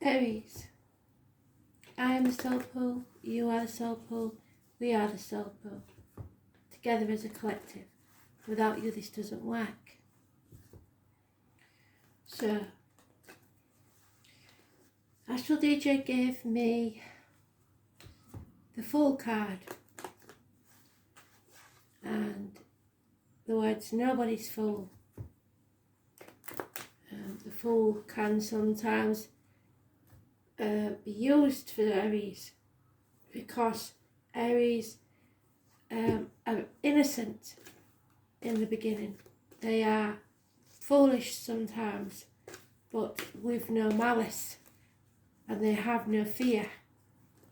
Aries, I am the soul pool, you are the soul pool, we are the soul pool. Together as a collective. Without you this doesn't work. So, Astral DJ gave me the Fool card. And the words nobody's fool. The Fool can sometimes be used for Aries because Aries are innocent in the beginning. They are foolish sometimes, but with no malice, and they have no fear.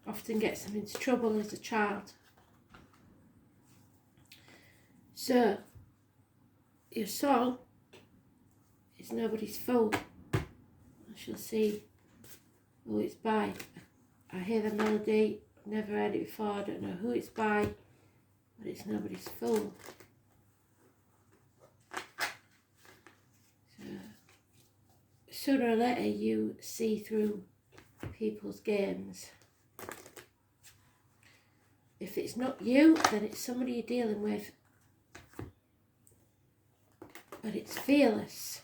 Often gets them into trouble as a child. So, your song is Nobody's Fool. I shall see who it's by. I hear the melody, I've never heard it before, I don't know who it's by, but it's Nobody's Fool. So, sooner or later you see through people's games. If it's not you, then it's somebody you're dealing with. But it's fearless.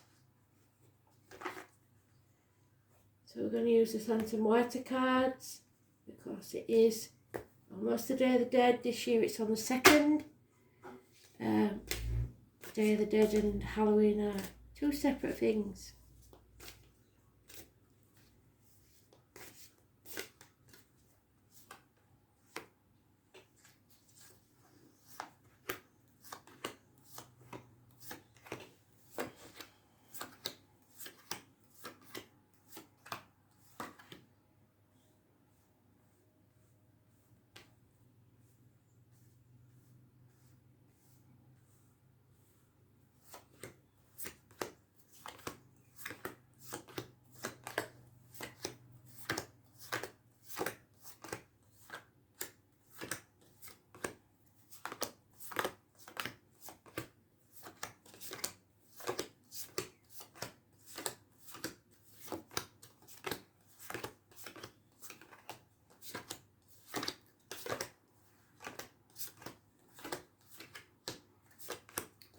So we're going to use the Santa Muerta cards because it is almost the Day of the Dead. This year it's on the 2nd. Day of the Dead and Halloween are two separate things.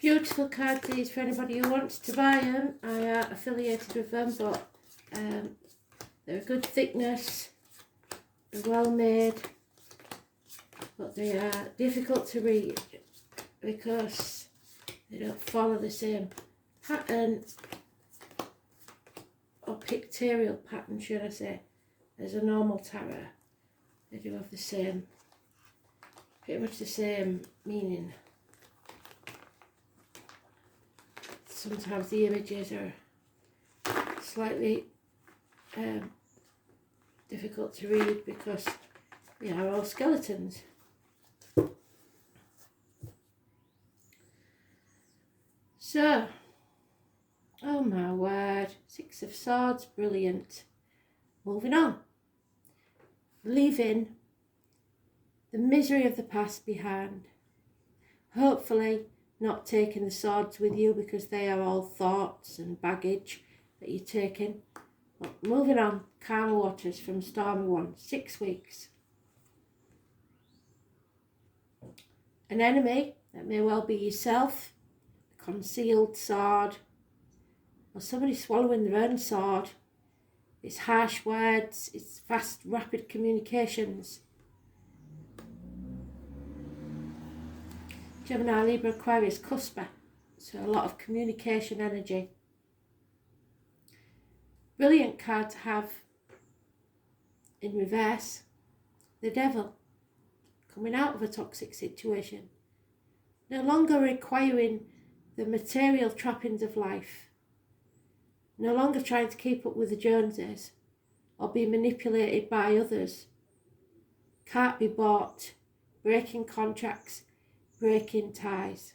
Beautiful cards these for anybody who wants to buy them. I am affiliated with them, but they're a good thickness, they're well made, but they are difficult to read because they don't follow the same pattern or pictorial pattern, should I say, as a normal tarot. They do have the same, pretty much the same meaning. Sometimes the images are slightly difficult to read because they are all skeletons. So, oh my word, 6 of Swords, brilliant. Moving on. Leaving the misery of the past behind. Hopefully, not taking the swords with you because they are all thoughts and baggage that you're taking. But moving on, calmer waters from Stormy One, 6 weeks. An enemy that may well be yourself, a concealed sword, or somebody swallowing their own sword. It's harsh words, it's fast, rapid communications. Gemini, Libra, Aquarius, Cusper, so a lot of communication energy. Brilliant card to have in reverse, the Devil, coming out of a toxic situation, no longer requiring the material trappings of life, no longer trying to keep up with the Joneses or be manipulated by others, can't be bought, breaking contracts, breaking ties.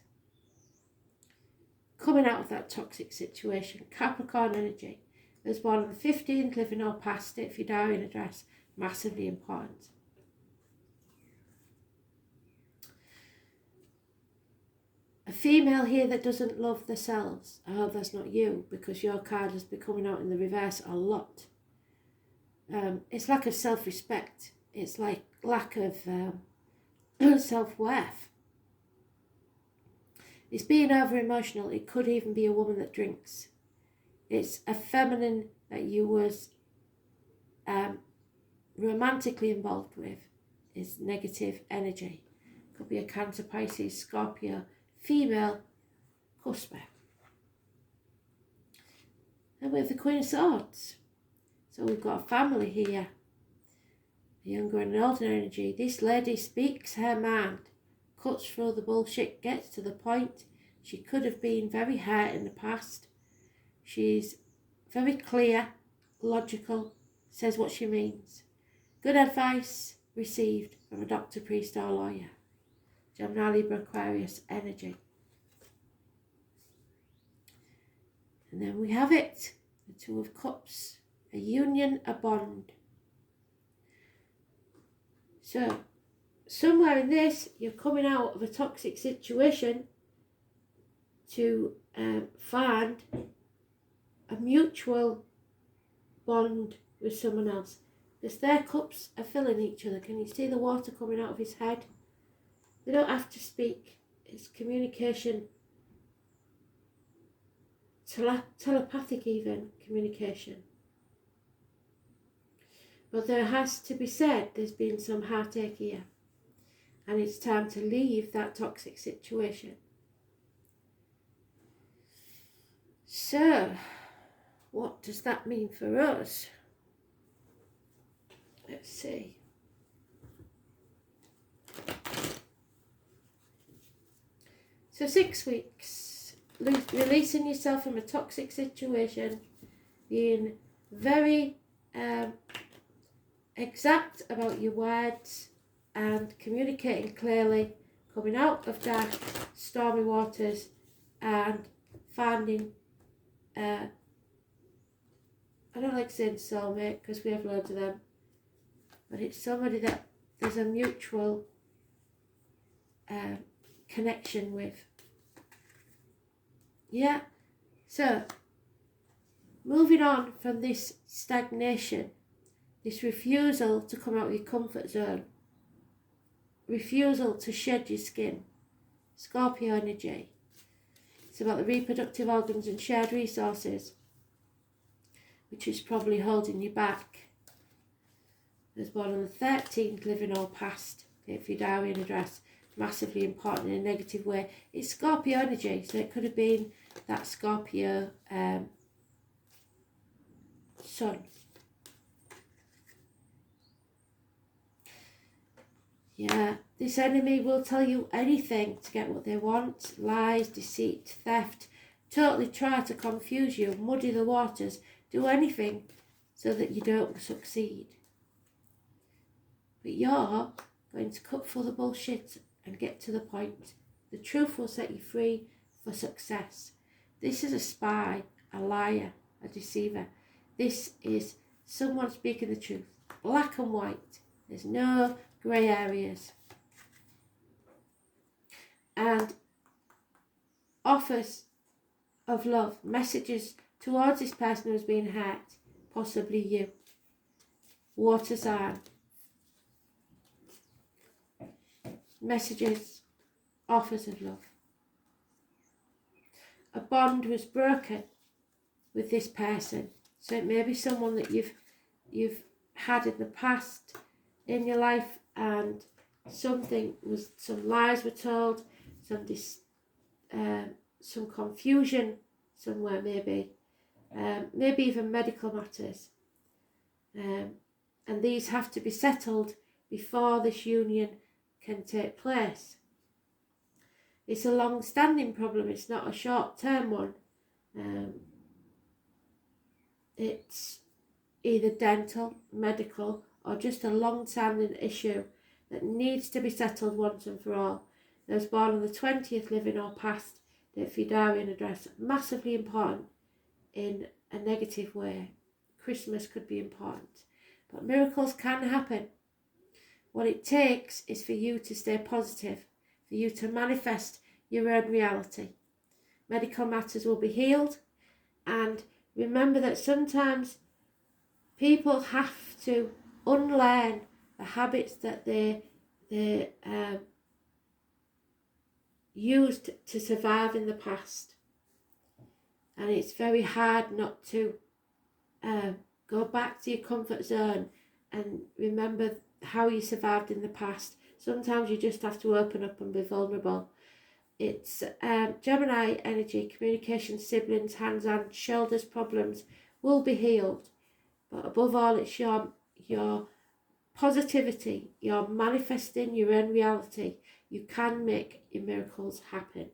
Coming out of that toxic situation. Capricorn energy. Was born on the 15th, living or past it, if your diary and address, massively important. A female here that doesn't love themselves. I hope that's not you, because your card has been coming out in the reverse a lot. It's lack of self-respect. It's like lack of self-worth. It's being over-emotional. It could even be a woman that drinks. It's a feminine that you was romantically involved with. Is negative energy. Could be a Cancer, Pisces, Scorpio, female, cusper. And we have the Queen of Swords. So we've got a family here. A younger and an older energy. This lady speaks her mind. Cuts through the bullshit, gets to the point. She could have been very hurt in the past. She's very clear, logical, says what she means. Good advice received from a doctor, priest or lawyer. Gemini, Libra, Aquarius energy. And then we have it, the Two of Cups, a union, a bond. So, somewhere in this, you're coming out of a toxic situation to find a mutual bond with someone else. Because their cups are filling each other. Can you see the water coming out of his head? They don't have to speak. It's communication. Telepathic even communication. But there has to be said there's been some heartache here. And it's time to leave that toxic situation. So, what does that mean for us? Let's see. So 6 weeks, releasing yourself from a toxic situation, being very exact about your words and communicating clearly, coming out of dark, stormy waters and finding, I don't like saying soulmate because we have loads of them, but it's somebody that there's a mutual connection with. Yeah, so moving on from this stagnation, this refusal to come out of your comfort zone, refusal to shed your skin, Scorpio energy. It's about the reproductive organs and shared resources, which is probably holding you back. There's born on the 13th, living or past, if your diary and address, massively important in a negative way. It's Scorpio energy, so it could have been that Scorpio sun. Yeah, this enemy will tell you anything to get what they want. Lies, deceit, theft, totally try to confuse you, muddy the waters, do anything so that you don't succeed. But you're going to cut through the bullshit and get to the point. The truth will set you free for success. This is a spy, a liar, a deceiver. This is someone speaking the truth. Black and white. There's no grey areas. And offers of love, messages towards this person who's been hurt, possibly you. Water sign. Messages, offers of love. A bond was broken with this person. So it may be someone that you've had in the past in your life, and some lies were told, some confusion somewhere, maybe even medical matters, and these have to be settled before this union can take place. It's a long-standing problem. It's not a short-term one. It's either dental, medical, or just a long-standing issue that needs to be settled once and for all. Those born on the 20th, living or past, date for your diary and address, massively important in a negative way. Christmas could be important, but miracles can happen. What it takes is for you to stay positive, for you to manifest your own reality. Medical matters will be healed, and remember that sometimes People have to unlearn the habits that they used to survive in the past. And it's very hard not to go back to your comfort zone and remember how you survived in the past. Sometimes you just have to open up and be vulnerable. It's Gemini energy, communication, siblings, hands-on, shoulders problems will be healed. But above all, it's your positivity. You're manifesting your own reality. You can make your miracles happen.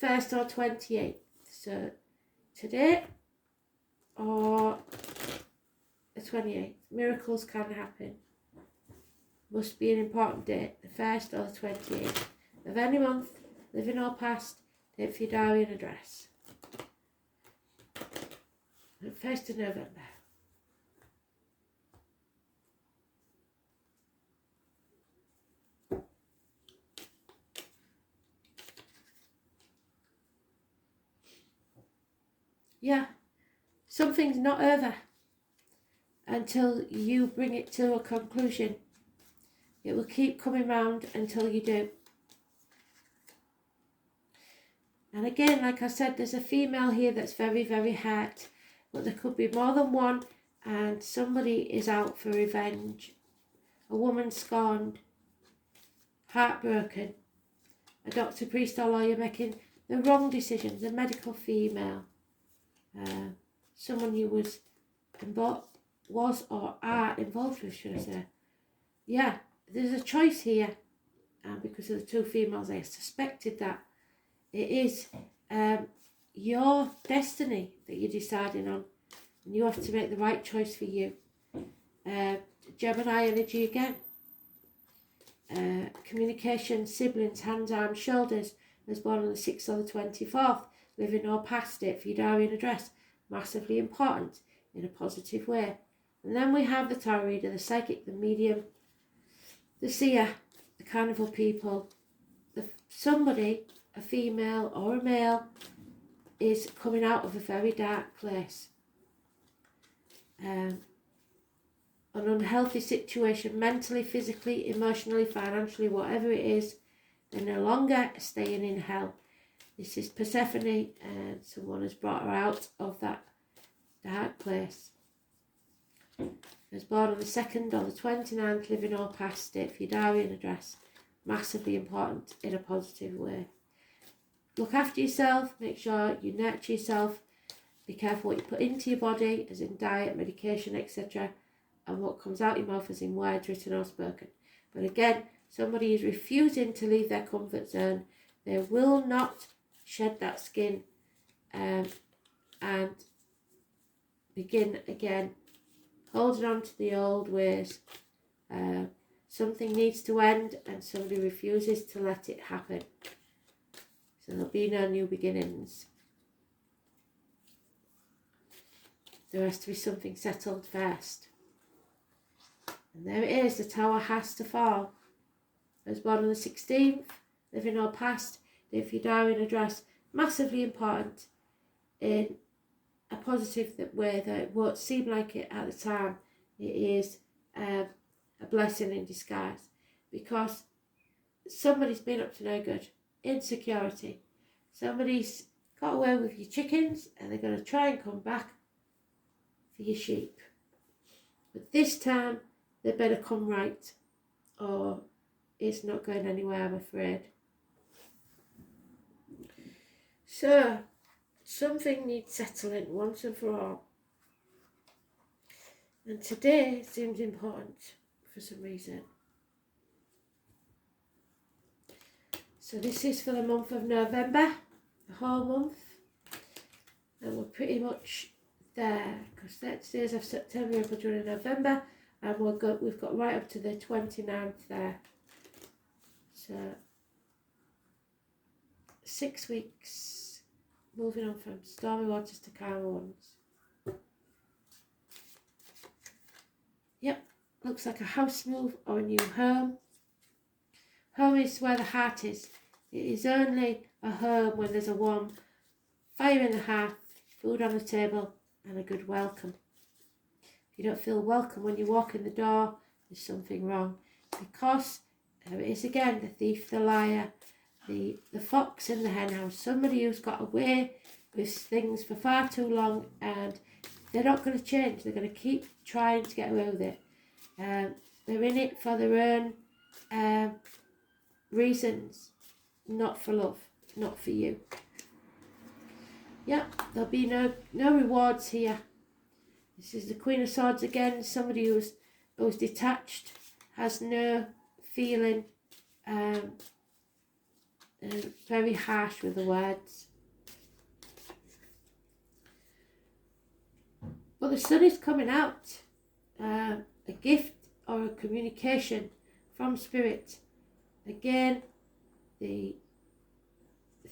1st or 28th. So today or the 28th. Miracles can happen. Must be an important date. The 1st or the 28th of any month, living or past, date for your diary and address. And 1st of November. Yeah, something's not over until you bring it to a conclusion. It will keep coming round until you do. And again, like I said, there's a female here that's very, very hurt. But there could be more than one, and somebody is out for revenge. A woman scorned, heartbroken. A doctor, priest or lawyer making the wrong decisions. A medical female. Someone you was or are involved with, should I say. Yeah, there's a choice here. Because of the two females, I suspected that. It is your destiny that you're deciding on. And you have to make the right choice for you. Gemini energy again. Communication, siblings, hands, arms, shoulders. Was born on the 6th or the 24th. Living or past it for your diary and address. Massively important in a positive way. And then we have the tarot reader, the psychic, the medium, the seer, the carnival people. Somebody, a female or a male, is coming out of a very dark place. An unhealthy situation, mentally, physically, emotionally, financially, whatever it is. They're no longer staying in hell. This is Persephone, and someone has brought her out of that dark place. Was born on the 2nd or the 29th, living or past it for your diary and address. Massively important in a positive way. Look after yourself, make sure you nurture yourself. Be careful what you put into your body, as in diet, medication, etc. And what comes out your mouth, as in words written or spoken. But again, somebody is refusing to leave their comfort zone. They will not shed that skin and begin again, holding on to the old ways. Something needs to end and somebody refuses to let it happen. So there'll be no new beginnings. There has to be something settled first. And there it is, the tower has to fall. I was born on the 16th, living or past, if your diary and address, massively important in a positive way that it won't seem like it at the time. It is a blessing in disguise, because somebody's been up to no good. Insecurity. Somebody's got away with your chickens and they're going to try and come back for your sheep. But this time they better come right, or it's not going anywhere, I'm afraid. So, something needs settling once and for all. And today seems important for some reason. So this is for the month of November, the whole month. And we're pretty much there, because that's days of September, April, June and November. And we've got right up to the 29th there. So 6 weeks, moving on from stormy waters to calmer ones. Yep, looks like a house move or a new home. Home is where the heart is. It is only a home when there's a warm fire in the hearth, food on the table, and a good welcome. If you don't feel welcome when you walk in the door, there's something wrong. Because there it is again, the thief, the liar, the fox in the henhouse. Somebody who's got away with things for far too long, and they're not going to change. They're going to keep trying to get away with it. They're in it for their own reasons, not for love, not for you. Yep, there'll be no rewards here. This is the Queen of Swords again. Somebody who's detached, has no feeling, very harsh with the words. But the sun is coming out. A gift or a communication from Spirit. Again, the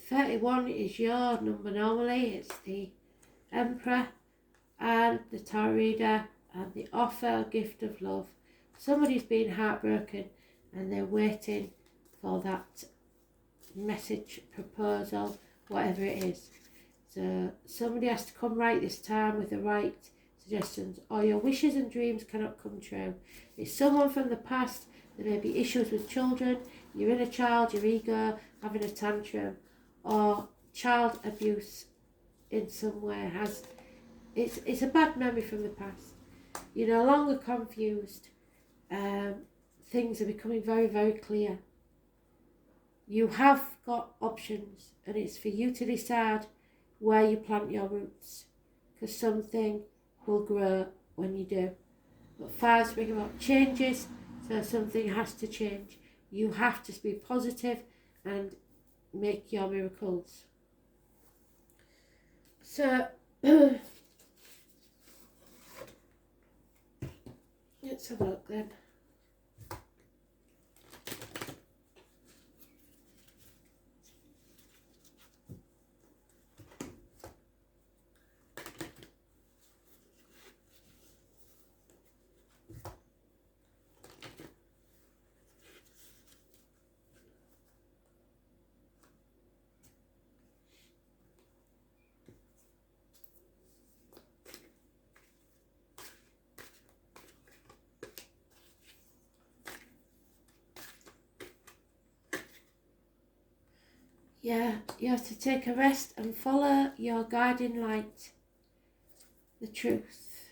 31 is your number normally. It's the Emperor and the Tarot Reader and the offer, a gift of love. Somebody's been heartbroken and they're waiting for that message, proposal, whatever it is. So somebody has to come right this time with the right suggestions, or your wishes and dreams cannot come true. It's someone from the past. There may be issues with children, your inner child, your ego, having a tantrum, or child abuse in some way. It's a bad memory from the past. You're no longer confused. Things are becoming very, very clear. You have got options, and it's for you to decide where you plant your roots, because something will grow when you do. But fires bring about changes, so something has to change. You have to be positive and make your miracles. So let's have a look then. Yeah, you have to take a rest and follow your guiding light, the truth.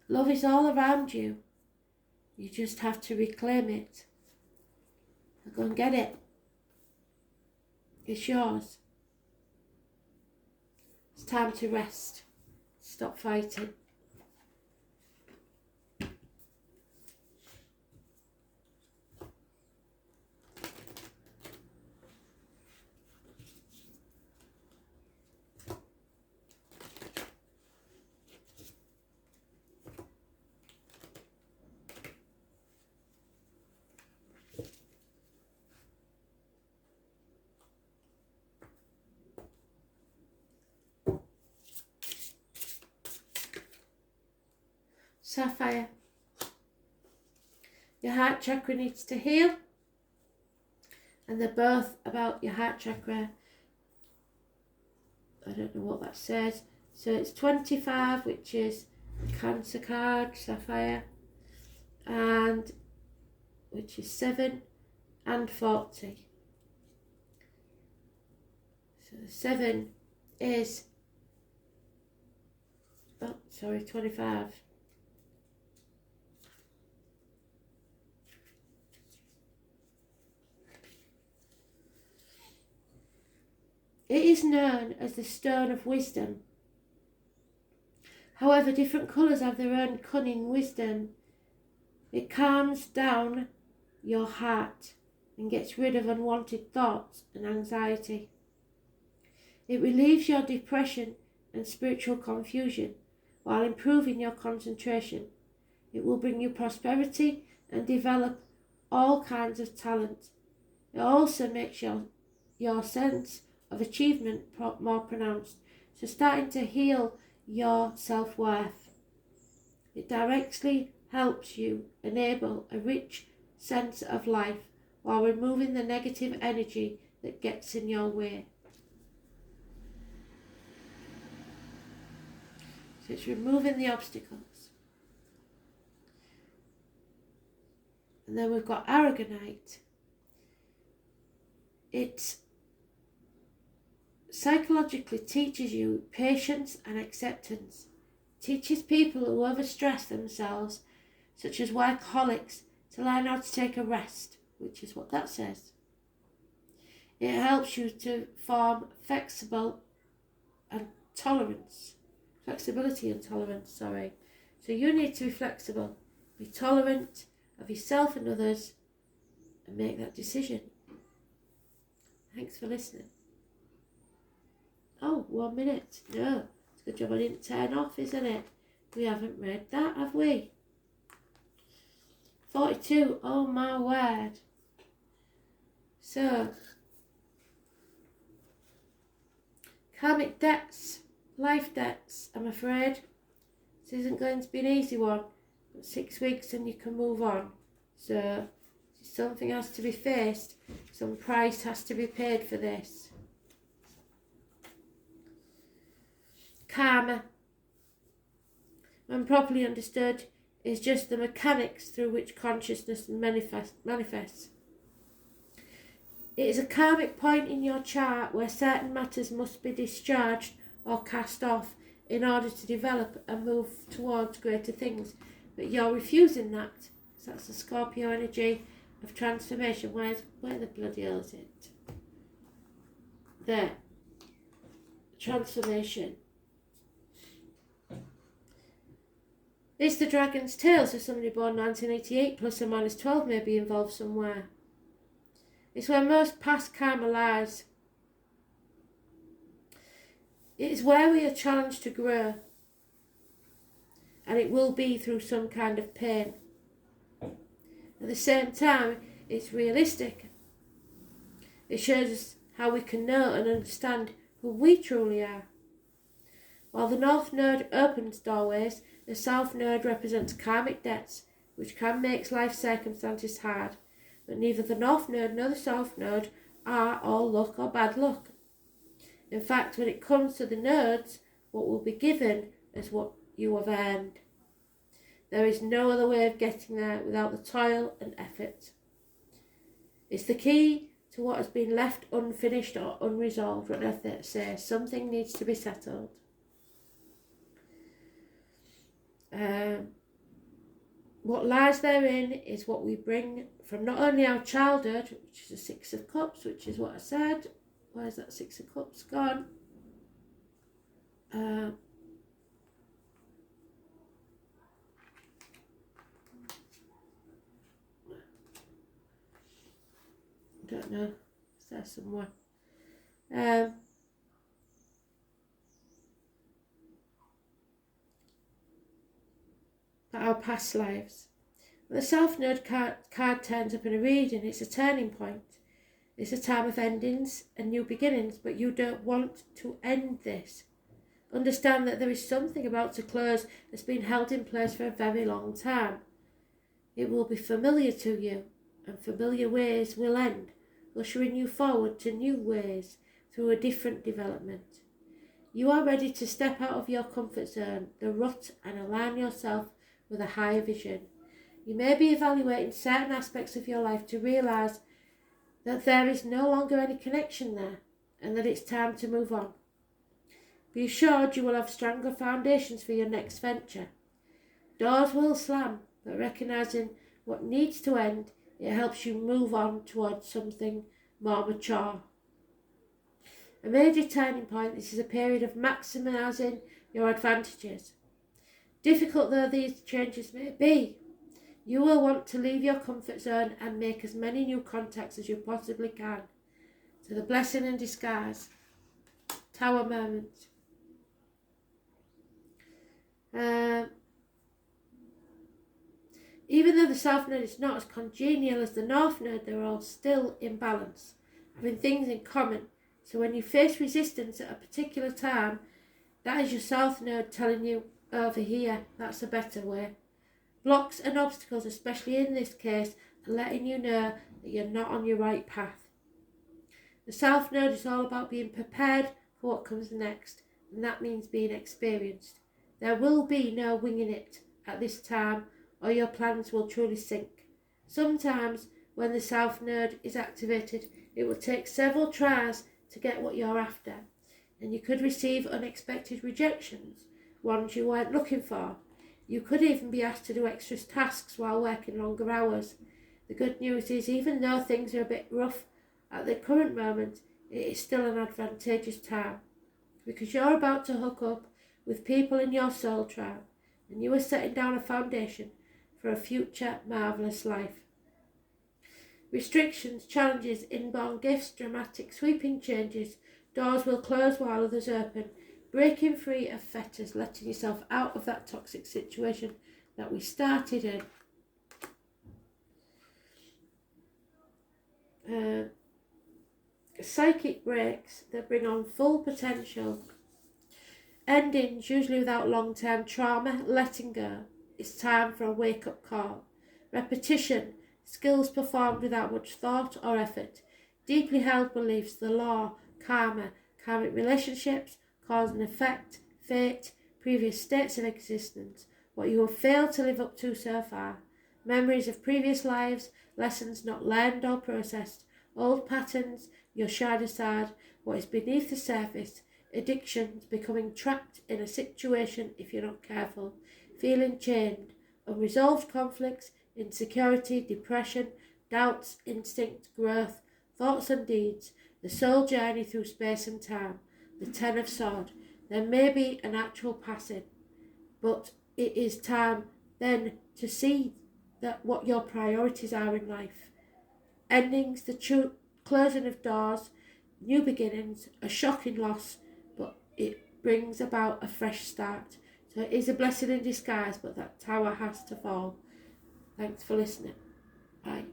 Love is all around you. You just have to reclaim it. So go and get it. It's yours. It's time to rest. Stop fighting. Sapphire. Your heart chakra needs to heal, and they're both about your heart chakra. I don't know what that says. So it's 25, which is the Cancer card, Sapphire, and which is 7 and 40. So 7 is 25. It is known as the Stone of Wisdom. However, different colours have their own cunning wisdom. It calms down your heart and gets rid of unwanted thoughts and anxiety. It relieves your depression and spiritual confusion while improving your concentration. It will bring you prosperity and develop all kinds of talent. It also makes your sense of achievement more pronounced, so starting to heal your self-worth. It directly helps you enable a rich sense of life while removing the negative energy that gets in your way. So it's removing the obstacles. And then we've got Aragonite. It psychologically teaches you patience and acceptance. It teaches people who overstress themselves, such as workaholics, to learn how to take a rest, which is what that says. It helps you to form flexibility and tolerance. So you need to be flexible, be tolerant of yourself and others, and make that decision. Thanks for listening. Oh, 1 minute. No, it's a good job I didn't turn off, isn't it? We haven't read that, have we? 42. Oh my word. So, karmic debts, life debts, I'm afraid. This isn't going to be an easy one. But 6 weeks and you can move on. So, something has to be faced. Some price has to be paid for this. Karma, when properly understood, is just the mechanics through which consciousness manifests. It is a karmic point in your chart where certain matters must be discharged or cast off in order to develop and move towards greater things. But you're refusing that. So that's the Scorpio energy of transformation. Where the bloody hell is it? There. Transformation. It's the dragon's tail, so somebody born 1988 plus or minus 12 may be involved somewhere. It's where most past karma lies. It is where we are challenged to grow. And it will be through some kind of pain. At the same time, it's realistic. It shows us how we can know and understand who we truly are. While the North Node opens doorways, the South Node represents karmic debts, which can make life circumstances hard. But neither the North Node nor the South Node are all luck or bad luck. In fact, when it comes to the nodes, what will be given is what you have earned. There is no other way of getting there without the toil and effort. It's the key to what has been left unfinished or unresolved. What I say, something needs to be settled. What lies therein is what we bring from not only our childhood, which is the Six of Cups, which is what I said. Where's that Six of Cups gone? Don't know. It's there somewhere. But our past lives. When the South Node card turns up in a reading, it's a turning point. It's a time of endings and new beginnings, but you don't want to end this. Understand that there is something about to close that's been held in place for a very long time. It will be familiar to you, and familiar ways will end, ushering you forward to new ways through a different development. You are ready to step out of your comfort zone, the rut, and align yourself with a higher vision. You may be evaluating certain aspects of your life to realise that there is no longer any connection there and that it's time to move on. Be assured you will have stronger foundations for your next venture. Doors will slam, but recognising what needs to end, it helps you move on towards something more mature. A major turning point, this is a period of maximising your advantages. Difficult though these changes may be, you will want to leave your comfort zone and make as many new contacts as you possibly can. So the blessing in disguise. Tower moment. Even though the South Node is not as congenial as the North Node, they're all still in balance, having things in common. So when you face resistance at a particular time, that is your South Node telling you, over here, that's a better way. Blocks and obstacles, especially in this case, are letting you know that you're not on your right path. The South Node is all about being prepared for what comes next, and that means being experienced. There will be no winging it at this time, or your plans will truly sink. Sometimes, when the South Node is activated, it will take several tries to get what you're after, and you could receive unexpected rejections, ones you weren't looking for. You could even be asked to do extra tasks while working longer hours. The good news is, even though things are a bit rough at the current moment, it is still an advantageous time, because you're about to hook up with people in your soul tribe, and you are setting down a foundation for a future marvellous life. Restrictions, challenges, inborn gifts, dramatic sweeping changes. Doors will close while others open. Breaking free of fetters, letting yourself out of that toxic situation that we started in. Psychic breaks that bring on full potential. Endings, usually without long-term trauma. Letting go. It's time for a wake-up call. Repetition, skills performed without much thought or effort. Deeply held beliefs, the law, karma, karmic relationships, cause and effect, fate, previous states of existence, what you have failed to live up to so far. Memories of previous lives, lessons not learned or processed, old patterns, your shadow side, what is beneath the surface, addictions, becoming trapped in a situation if you're not careful, feeling chained, unresolved conflicts, insecurity, depression, doubts, instinct, growth, thoughts and deeds, the soul journey through space and time, the Ten of Swords. There may be an actual passing, but it is time then to see that what your priorities are in life. Endings, the true closing of doors, new beginnings, a shocking loss, but it brings about a fresh start. So it is a blessing in disguise, but that tower has to fall. Thanks for listening. Bye.